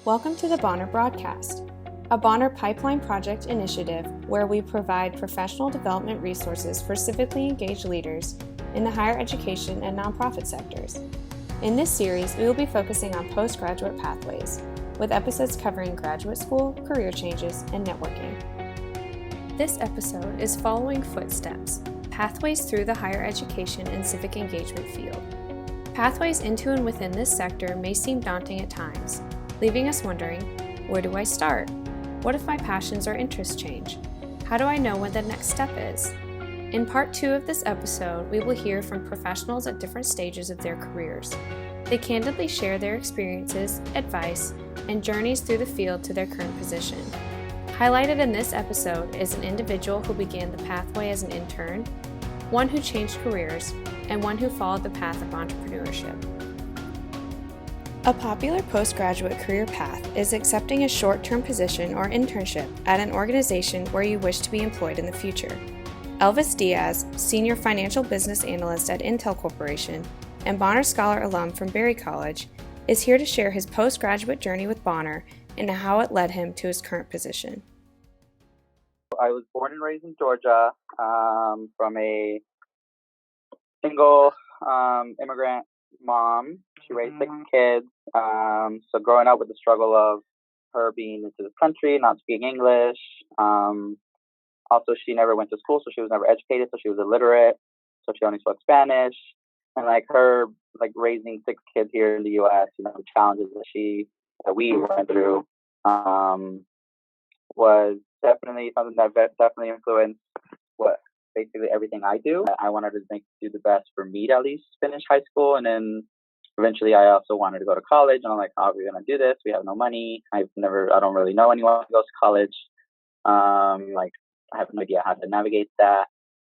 Welcome to the Bonner Broadcast, a Bonner Pipeline Project initiative where we provide professional development resources for civically engaged leaders in the higher education and nonprofit sectors. In this series, we will be focusing on postgraduate pathways, with episodes covering graduate school, career changes, and networking. This episode is Following Footsteps, Pathways Through the Higher Education and Civic Engagement Field. Pathways into and within this sector may seem daunting at times, leaving us wondering, where do I start? What if my passions or interests change? How do I know what the next step is? In part 2 of this episode, we will hear from professionals at different stages of their careers. They candidly share their experiences, advice, and journeys through the field to their current position. Highlighted in this episode is an individual who began the pathway as an intern, one who changed careers, and one who followed the path of entrepreneurship. A popular postgraduate career path is accepting a short-term position or internship at an organization where you wish to be employed in the future. Elvis Diaz, Senior Financial Business Analyst at Intel Corporation and Bonner Scholar alum from Berry College, is here to share his postgraduate journey with Bonner and how it led him to his current position. I was born and raised in Georgia from a single immigrant mom. She raised 6 kids. So growing up with the struggle of her being into this country, not speaking English. Also, she never went to school, so she was never educated, so she was illiterate. So she only spoke Spanish. And her raising 6 kids here in the U.S., the challenges that we went through was definitely something that definitely influenced basically everything I do. I wanted to do the best for me to at least finish high school, and then eventually I also wanted to go to college. And I'm like, how are we gonna do this? We have no money. I don't really know anyone who goes to college. I have no idea how to navigate that.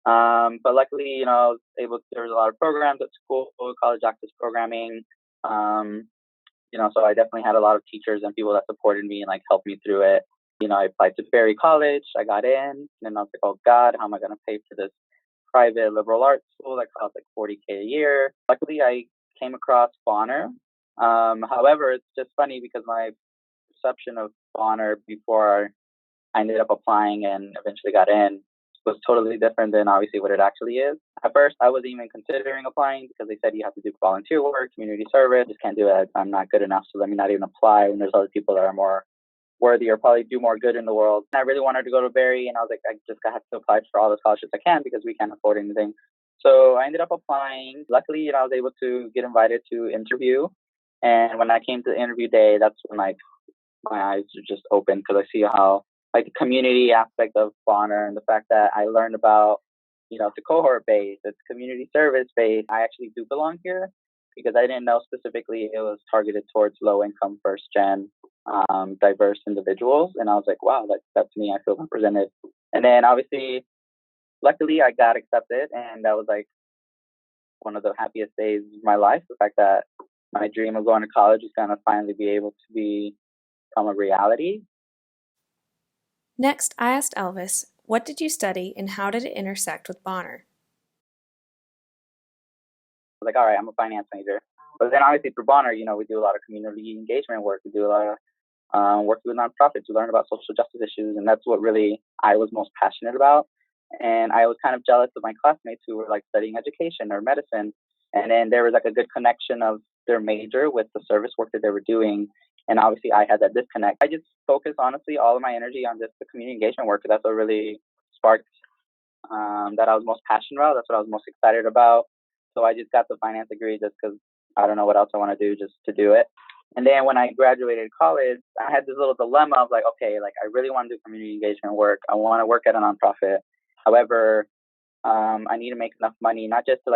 But luckily, I was able to, there was a lot of programs at school, college access programming. So I definitely had a lot of teachers and people that supported me and helped me through it. I applied to Berry College. I got in, and I was like, oh God, how am I going to pay for this private liberal arts school that costs $40K a year? Luckily, I came across Bonner. However, it's just funny because my perception of Bonner before I ended up applying and eventually got in was totally different than obviously what it actually is. At first, I wasn't even considering applying because they said you have to do volunteer work, community service. Just can't do it. I'm not good enough, so let me not even apply when there's other people that are more worthy or probably do more good in the world. And I really wanted to go to Berry, and I was like, I just have to apply for all the scholarships I can because we can't afford anything. So I ended up applying. Luckily, I was able to get invited to interview. And when I came to the interview day, that's when my eyes were just open because I see how the community aspect of Bonner and the fact that I learned about, it's a cohort based, it's community service based. I actually do belong here because I didn't know specifically it was targeted towards low income, first gen, diverse individuals. And I was like, wow, that's me. I feel represented. And then obviously, luckily I got accepted, and that was one of the happiest days of my life. The fact that my dream of going to college is going to finally be able to become a reality. Next, I asked Elvis, what did you study and how did it intersect with Bonner? I was like, all right, I'm a finance major. But then obviously through Bonner, we do a lot of community engagement work. We do a lot of work with nonprofits. We learn about social justice issues, and that's what really I was most passionate about. And I was kind of jealous of my classmates who were studying education or medicine. And then there was a good connection of their major with the service work that they were doing. And obviously I had that disconnect. I just focused, honestly, all of my energy on just the community engagement work. That's what really sparked that I was most passionate about. That's what I was most excited about. So I just got the finance degree just because I don't know what else I want to do, just to do it. And then when I graduated college, I had this little dilemma of okay, I really want to do community engagement work. I want to work at a nonprofit. However, I need to make enough money, not just to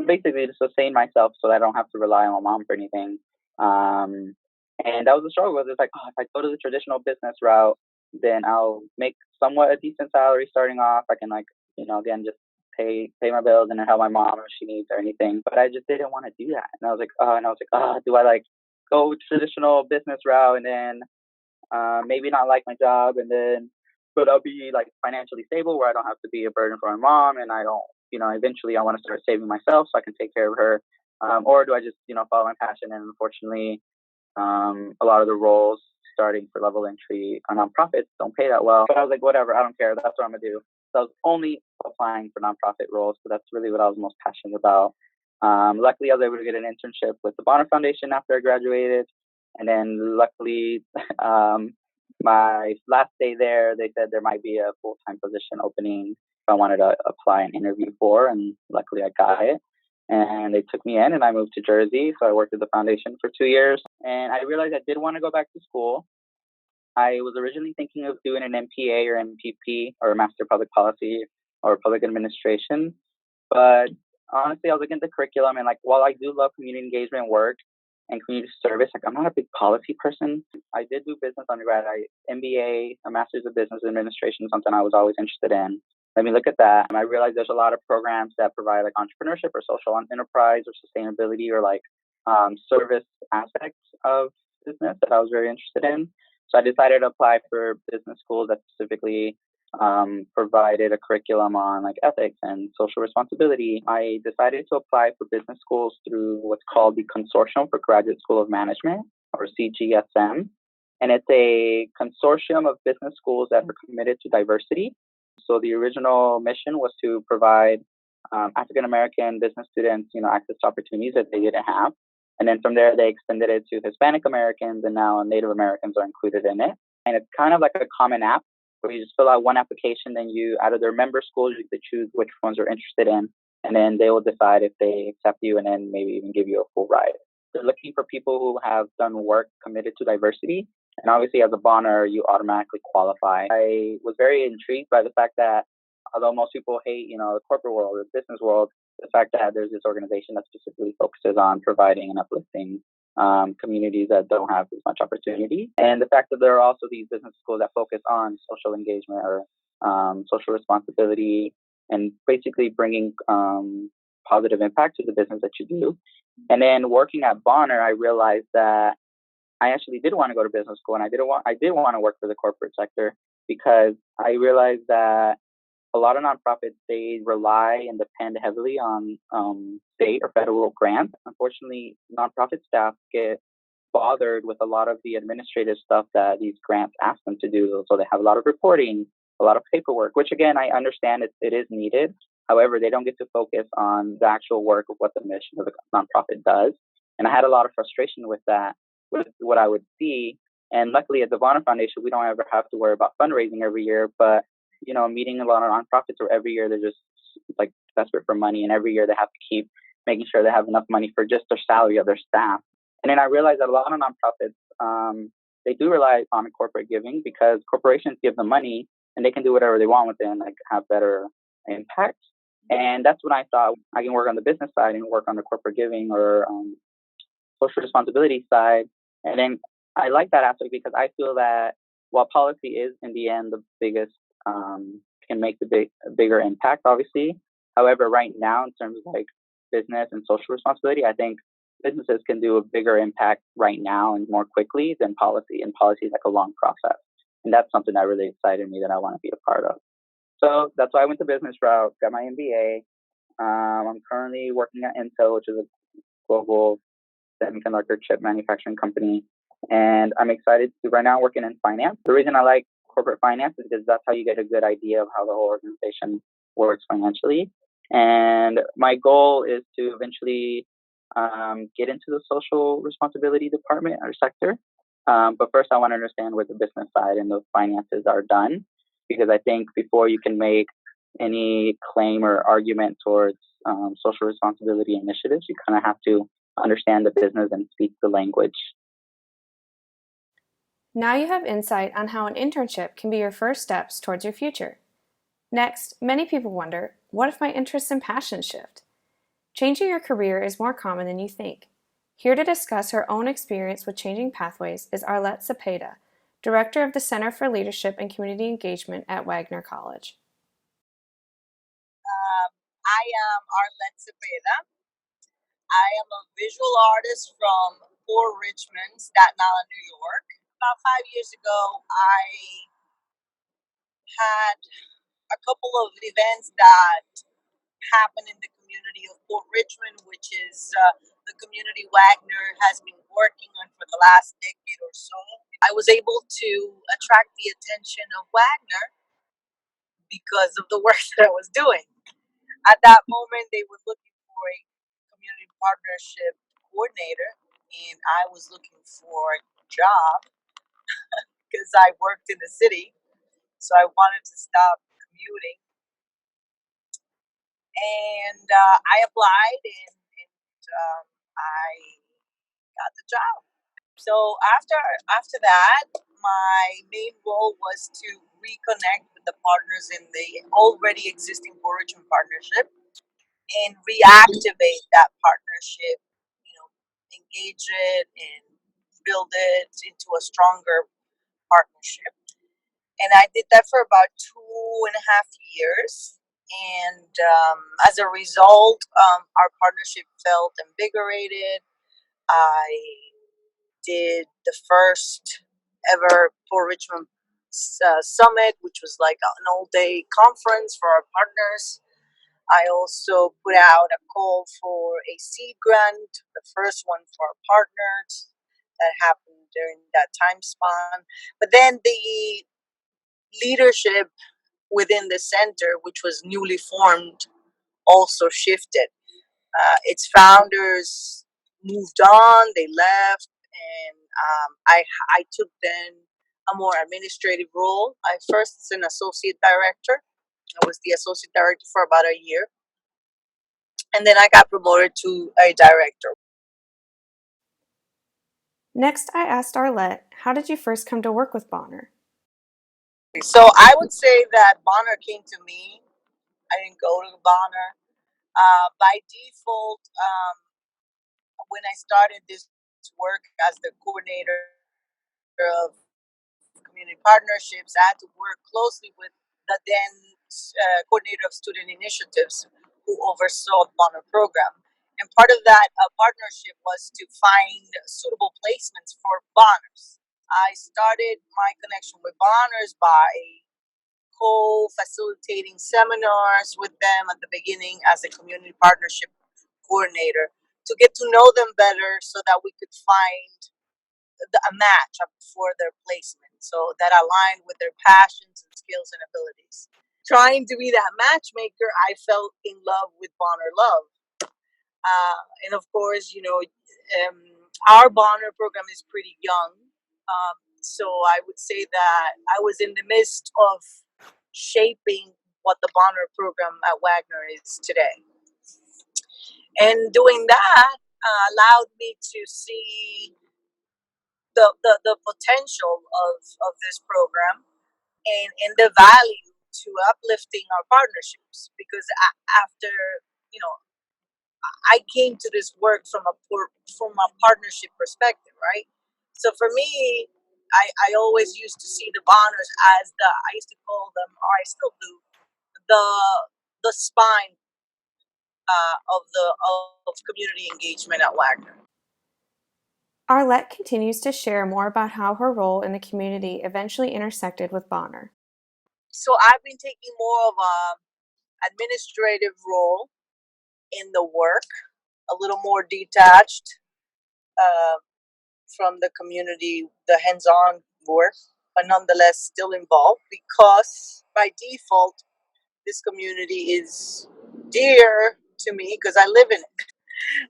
basically to sustain myself so that I don't have to rely on my mom for anything. And that was the struggle. It's if I go to the traditional business route, then I'll make somewhat a decent salary starting off. I can again, just pay my bills and help my mom if she needs or anything. But I just didn't want to do that. And I was like, do I go traditional business route and then maybe not like my job but I'll be financially stable where I don't have to be a burden for my mom, and I don't, eventually I want to start saving myself so I can take care of her. Or do I just, follow my passion? And unfortunately, A lot of the roles starting for level entry on nonprofits don't pay that well. But I was like, whatever, I don't care. That's what I'm going to do. So I was only applying for nonprofit roles. So that's really what I was most passionate about. Luckily, I was able to get an internship with the Bonner Foundation after I graduated. And then luckily, my last day there, they said there might be a full-time position opening I wanted to apply and interview for. And luckily, I got it. And they took me in, and I moved to Jersey. So I worked at the foundation for 2 years. And I realized I did want to go back to school. I was originally thinking of doing an MPA or MPP or a Master of Public Policy or Public Administration. But honestly, I was looking at the curriculum, and like, while I do love community engagement work and community service, like, I'm not a big policy person. I did do business undergrad. MBA, a Master's of Business Administration, something I was always interested in. Let me look at that. And I realized there's a lot of programs that provide like entrepreneurship or social enterprise or sustainability or like service aspects of business that I was very interested in. So I decided to apply for business schools that specifically provided a curriculum on like ethics and social responsibility. I decided to apply for business schools through what's called the Consortium for Graduate School of Management, or CGSM. And it's a consortium of business schools that are committed to diversity. So the original mission was to provide African American business students, access to opportunities that they didn't have. And then from there, they extended it to Hispanic Americans, and now Native Americans are included in it. And it's kind of like a common app where you just fill out one application, then out of their member schools, you get to choose which ones you're interested in. And then they will decide if they accept you and then maybe even give you a full ride. They're looking for people who have done work committed to diversity. And obviously, as a Bonner, you automatically qualify. I was very intrigued by the fact that although most people hate, the corporate world, the business world, the fact that there's this organization that specifically focuses on providing and uplifting communities that don't have as much opportunity. And the fact that there are also these business schools that focus on social engagement or social responsibility and basically bringing positive impact to the business that you do. And then working at Bonner, I realized that I actually did want to go to business school, and I did want to work for the corporate sector because I realized that a lot of nonprofits, they rely and depend heavily on state or federal grants. Unfortunately, nonprofit staff get bothered with a lot of the administrative stuff that these grants ask them to do. So they have a lot of reporting, a lot of paperwork, which again, I understand it is needed. However, they don't get to focus on the actual work of what the mission of the nonprofit does. And I had a lot of frustration with that, with what I would see. And luckily at the Bonner Foundation, we don't ever have to worry about fundraising every year, but meeting a lot of nonprofits where every year they're just like desperate for money, and every year they have to keep making sure they have enough money for just their salary of their staff. And then I realized that a lot of nonprofits, they do rely on corporate giving because corporations give them money and they can do whatever they want with it and like have better impact. And that's when I thought I can work on the business side and work on the corporate giving or social responsibility side. And then I like that aspect because I feel that while policy is in the end the biggest, can make the bigger impact, obviously. However, right now, in terms of like business and social responsibility, I think businesses can do a bigger impact right now and more quickly than policy. And policy is like a long process. And that's something that really excited me that I want to be a part of. So that's why I went the business route, got my MBA. I'm currently working at Intel, which is a global semiconductor chip manufacturing company. And I'm excited to right now working in finance. The reason I like corporate finance is because that's how you get a good idea of how the whole organization works financially. And my goal is to eventually get into the social responsibility department or sector. But first, I want to understand where the business side and the finances are done, because I think before you can make any claim or argument towards social responsibility initiatives, you kind of have to understand the business and speak the language. Now you have insight on how an internship can be your first steps towards your future. Next, many people wonder, what if my interests and passions shift? Changing your career is more common than you think. Here to discuss her own experience with changing pathways is Arlette Cepeda, Director of the Center for Leadership and Community Engagement at Wagner College. I am Arlette Cepeda. I am a visual artist from Port Richmond, Staten Island, New York. About 5 years ago, I had a couple of events that happened in the community of Port Richmond, which is the the community Wagner has been working on for the last decade or so. I was able to attract the attention of Wagner because of the work that I was doing. At that moment, they were looking for a community partnership coordinator, and I was looking for a job because I worked in the city. So I wanted to stop commuting, and I applied, and I got the job. So after that, my main role was to reconnect with the partners in the already existing Origin partnership and reactivate that partnership. You know, engage it and build it into a stronger partnership. And I did that for about 2.5 years. And as a result, our partnership felt invigorated. I did the first ever Poor Richmond Summit, which was like an all-day conference for our partners. I also put out a call for a seed grant, the first one for our partners that happened during that time span. But then the leadership within the center, which was newly formed, also shifted. Its founders moved on, they left, and I took then a more administrative role. I first as an associate director. I was the associate director for about a year, and then I got promoted to a director. Next, I asked Arlette, how did you first come to work with Bonner? So I would say that Bonner came to me. I didn't go to Bonner. By default, when I started this work as the coordinator of community partnerships, I had to work closely with the then coordinator of student initiatives who oversaw the Bonner program. And part of that partnership was to find suitable placements for Bonners. I started my connection with Bonners by co-facilitating seminars with them at the beginning as a community partnership coordinator to get to know them better so that we could find a match for their placement so that aligned with their passions and skills and abilities. Trying to be that matchmaker, I fell in love with Bonner Love. And of course, our Bonner program is pretty young. So I would say that I was in the midst of shaping what the Bonner program at Wagner is today. And doing that allowed me to see the potential of this program and the value to uplifting our partnerships because after you know I came to this work from a partnership perspective, right? So for me, I always used to see the Bonners as I used to call them, or I still do, the the spine of community engagement at Wagner. Arlette continues to share more about how her role in the community eventually intersected with Bonner. So I've been taking more of a administrative role in the work, a little more detached uh, from the community, the hands-on work, but nonetheless still involved because by default, this community is dear to me because I live in it.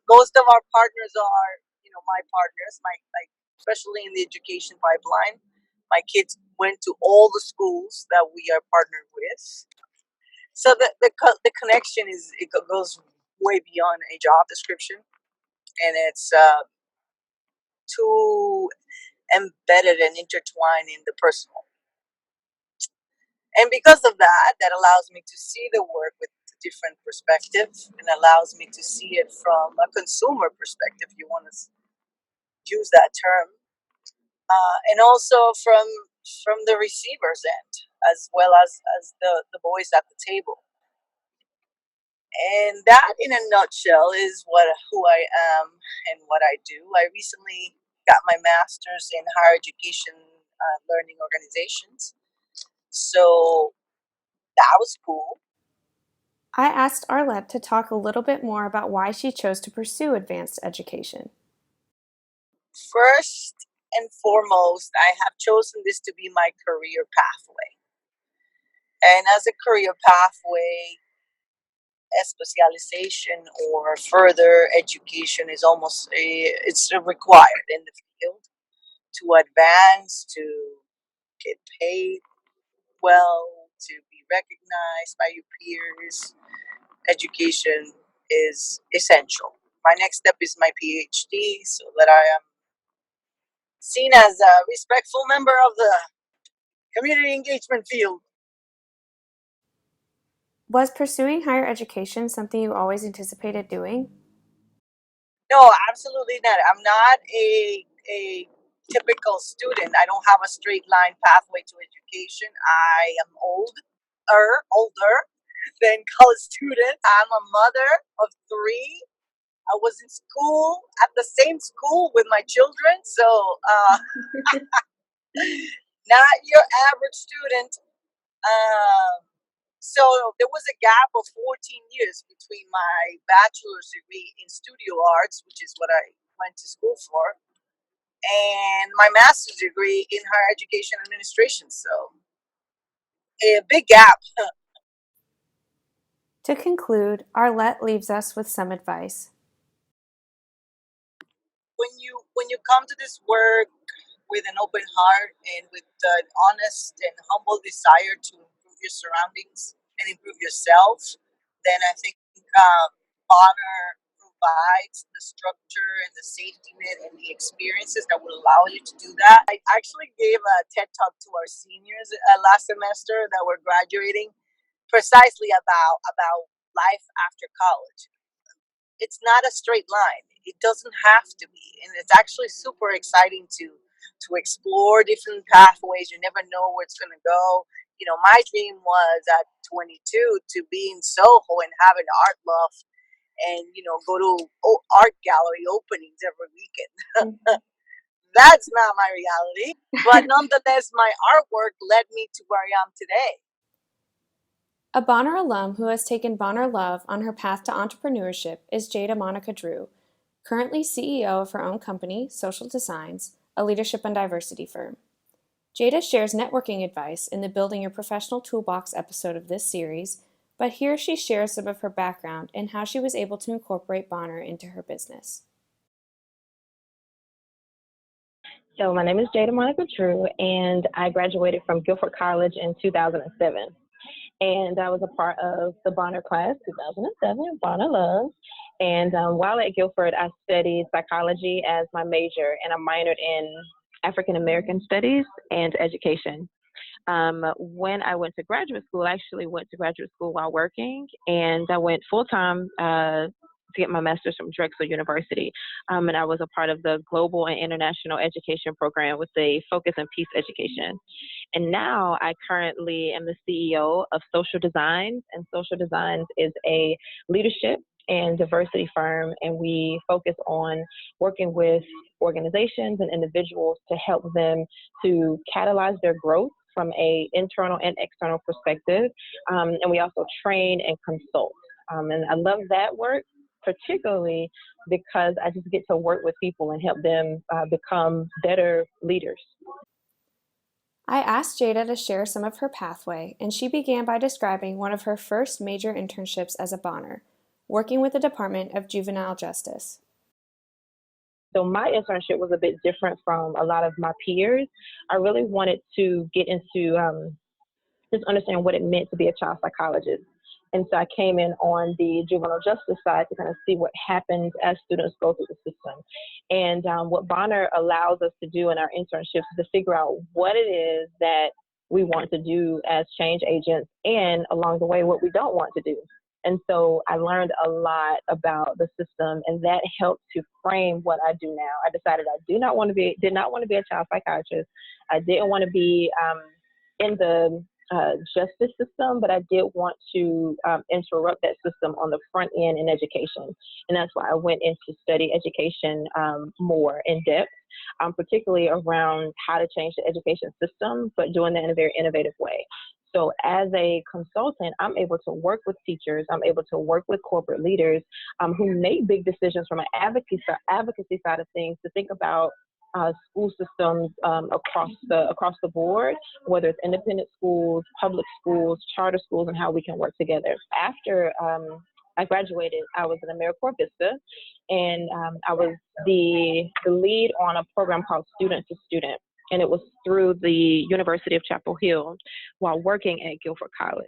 Most of our partners are, my partners, my like, especially in the education pipeline. My kids went to all the schools that we are partnered with. So the connection it goes way beyond a job description, and it's too embedded and intertwined in the personal. And because of that, that allows me to see the work with a different perspective and allows me to see it from a consumer perspective, you want to use that term, and also from the receiver's end, as well as the voice at the table. And that, in a nutshell, is who I am and what I do. I recently got my master's in higher education learning organizations, so that was cool. I asked Arlette to talk a little bit more about why she chose to pursue advanced education. First and foremost, I have chosen this to be my career pathway. And as a career pathway, a specialization or further education is it's required in the field to advance, to get paid well, to be recognized by your peers. Education is essential. My next step is my PhD so that I am seen as a respectful member of the community engagement field. Was pursuing higher education something you always anticipated doing? No, absolutely not. I'm not a typical student. I don't have a straight line pathway to education. I am older than college student. I'm a mother of three. I was in school at the same school with my children, so not your average student. Um, so there was a gap of 14 years between my bachelor's degree in studio arts, which is what I went to school for, and my master's degree in higher education administration. So a big gap. To conclude, Arlette leaves us with some advice. When you come to this work with an open heart and with an honest and humble desire to improve your surroundings and improve yourself, then I think honor provides the structure and the safety net and the experiences that will allow you to do that. I actually gave a TED talk to our seniors last semester that were graduating, precisely about life after college. It's not a straight line. It doesn't have to be, and it's actually super exciting to explore different pathways. You never know where it's going to go. You know, my dream was at 22 to be in Soho and have an art loft, and go to art gallery openings every weekend. That's not my reality, but nonetheless, my artwork led me to where I am today. A Bonner alum who has taken Bonner Love on her path to entrepreneurship is Jada Monica Drew, currently CEO of her own company, Social Designs, a leadership and diversity firm. Jada shares networking advice in the Building Your Professional Toolbox episode of this series, but here she shares some of her background and how she was able to incorporate Bonner into her business. So my name is Jada Monica Drew, and I graduated from Guilford College in 2007. And I was a part of the Bonner class, 2007, Bonner Love. And while at Guilford, I studied psychology as my major, and I minored in African American studies and education. When I went to graduate school, I actually went to graduate school while working, and I went full-time to get my master's from Drexel University. And I was a part of the global and international education program with a focus in peace education. And now I currently am the CEO of Social Designs, and Social Designs is a leadership and diversity firm, and we focus on working with organizations and individuals to help them to catalyze their growth from a internal and external perspective. And we also train and consult. And I love that work, particularly because I just get to work with people and help them become better leaders. I asked Jada to share some of her pathway, and she began by describing one of her first major internships as a Bonner, working with the Department of Juvenile Justice. So my internship was a bit different from a lot of my peers. I really wanted to get into just understand what it meant to be a child psychologist. And so I came in on the juvenile justice side to kind of see what happens as students go through the system. And what Bonner allows us to do in our internships is to figure out what it is that we want to do as change agents, and along the way, what we don't want to do. And so I learned a lot about the system, and that helped to frame what I do now. I decided I did not want to be a child psychiatrist. I didn't want to be in the justice system, but I did want to interrupt that system on the front end in education. And that's why I went in to study education more in depth, particularly around how to change the education system, but doing that in a very innovative way. So as a consultant, I'm able to work with teachers, I'm able to work with corporate leaders who make big decisions from an advocacy side of things to think about school systems across the board, whether it's independent schools, public schools, charter schools, and how we can work together. After I graduated, I was an AmeriCorps Vista, and I was the lead on a program called Student to Student. And it was through the University of Chapel Hill while working at Guilford College.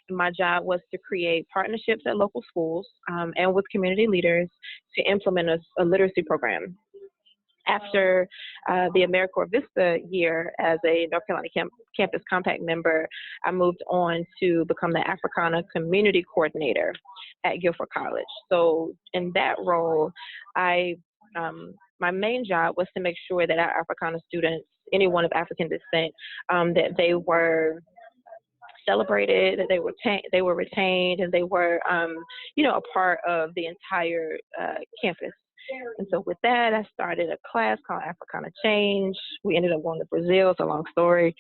And my job was to create partnerships at local schools and with community leaders to implement a literacy program. After the AmeriCorps Vista year as a North Carolina Campus Compact member, I moved on to become the Africana Community Coordinator at Guilford College. So in that role, my main job was to make sure that our Africana students, anyone of African descent, that they were celebrated, that they were retained, and they were, a part of the entire campus. And so with that, I started a class called Africana Change. We ended up going to Brazil. It's a long story.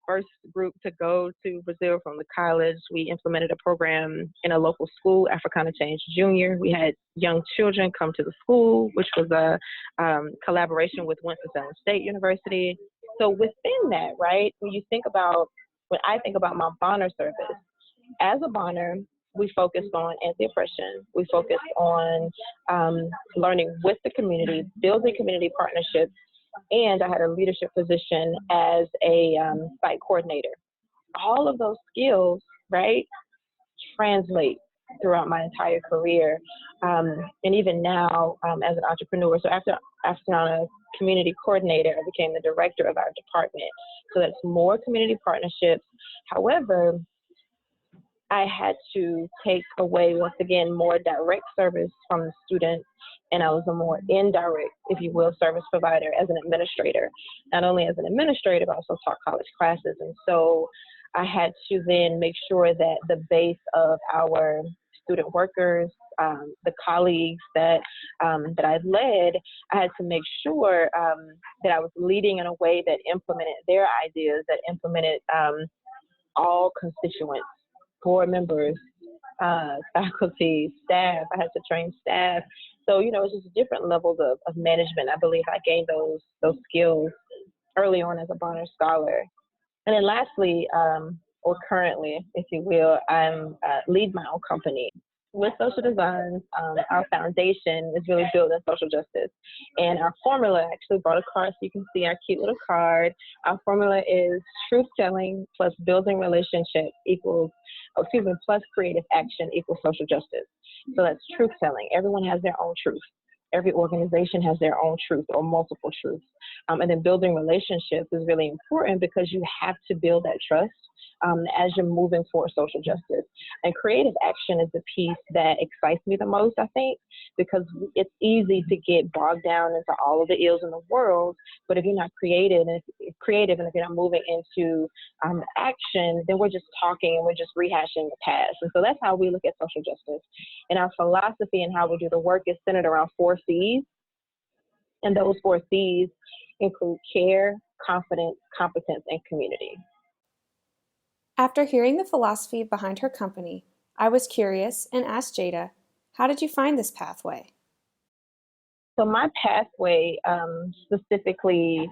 First group to go to Brazil from the college, we implemented a program in a local school, Africana Change Junior. We had young children come to the school, which was a collaboration with Winston-Salem State University. So within that, right, when I think about my Bonner service, as a Bonner, we focused on anti-oppression. We focused on learning with the community, building community partnerships, and I had a leadership position as a site coordinator. All of those skills, right, translate throughout my entire career, and even now as an entrepreneur. So after I'm a community coordinator, I became the director of our department. So that's more community partnerships. However, I had to take away, once again, more direct service from the students, and I was a more indirect, if you will, service provider as an administrator. Not only as an administrator, but also taught college classes. And so I had to then make sure that the base of our student workers, the colleagues that I led, I had to make sure that I was leading in a way that implemented their ideas, that implemented all constituents, board members, faculty, staff. I had to train staff. So, it's just different levels of management. I believe I gained those skills early on as a Bonner Scholar. And then lastly, or currently, if you will, I'm lead my own company. With Social Designs, our foundation is really built in social justice. And our formula, I actually brought a card so you can see our cute little card. Our formula is truth-telling plus building relationships plus creative action equals social justice. So that's truth-telling. Everyone has their own truth. Every organization has their own truth or multiple truths. And then building relationships is really important because you have to build that trust as you're moving for social justice. And creative action is the piece that excites me the most, I think, because it's easy to get bogged down into all of the ills in the world, but if you're not creative and if you're not moving into action, then we're just talking and we're just rehashing the past. And so that's how we look at social justice. And our philosophy and how we do the work is centered around 4 C's. And those 4 C's include care, confidence, competence, and community. After hearing the philosophy behind her company, I was curious and asked Jada, how did you find this pathway? So my pathway, specifically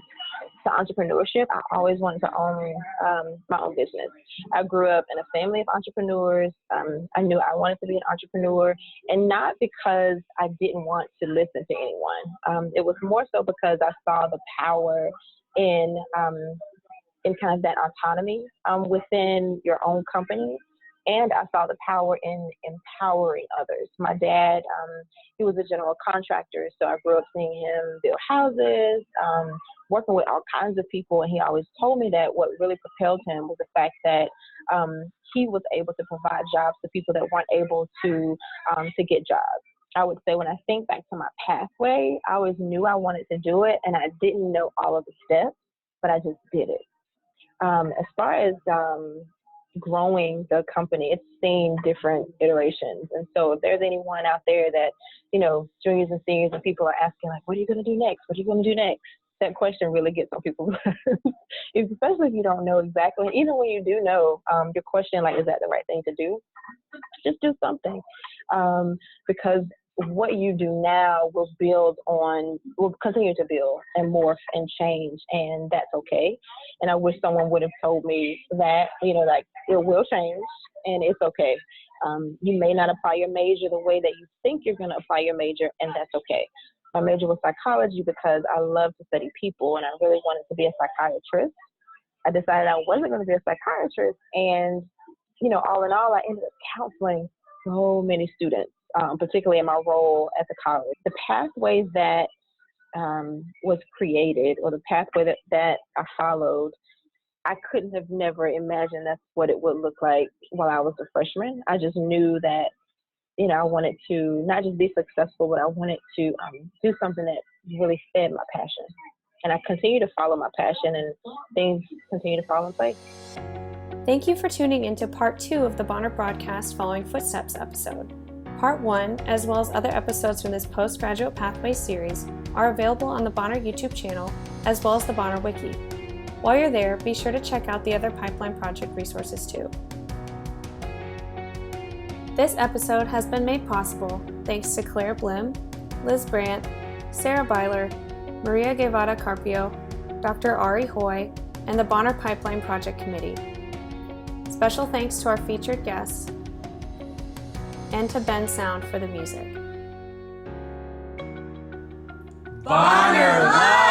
to entrepreneurship, I always wanted to own my own business. I grew up in a family of entrepreneurs. I knew I wanted to be an entrepreneur, and not because I didn't want to listen to anyone. It was more so because I saw the power in kind of that autonomy within your own company. And I saw the power in empowering others. My dad, he was a general contractor, so I grew up seeing him build houses, working with all kinds of people, and he always told me that what really propelled him was the fact that he was able to provide jobs to people that weren't able to get jobs. I would say when I think back to my pathway, I always knew I wanted to do it, and I didn't know all of the steps, but I just did it. As far as growing the company, it's seen different iterations. And so if there's anyone out there that, juniors and seniors and people are asking, like, what are you going to do next? What are you going to do next? That question really gets on people's especially if you don't know exactly. Even when you do know, your question, like, is that the right thing to do? Just do something. Because what you do now will continue to build and morph and change, and that's okay. And I wish someone would have told me that, like, it will change and it's okay. You may not apply your major the way that you think you're going to apply your major, and that's okay. My major was psychology because I love to study people and I really wanted to be a psychiatrist. I decided I wasn't going to be a psychiatrist, and all in all, I ended up counseling so many students, particularly in my role at the college. The pathways that was created, or the pathway that I followed, I couldn't have never imagined that's what it would look like while I was a freshman. I just knew that, I wanted to not just be successful, but I wanted to do something that really fed my passion. And I continue to follow my passion, and things continue to fall in place. Thank you for tuning into Part 2 of the Bonner Broadcast Following Footsteps episode. Part 1, as well as other episodes from this Postgraduate Pathways series, are available on the Bonner YouTube channel, as well as the Bonner Wiki. While you're there, be sure to check out the other Pipeline Project resources too. This episode has been made possible thanks to Claire Blim, Liz Brandt, Sarah Byler, Maria Guevara Carpio, Dr. Ari Hoy, and the Bonner Pipeline Project Committee. Special thanks to our featured guests and to Ben Sound for the music. Bonner Love!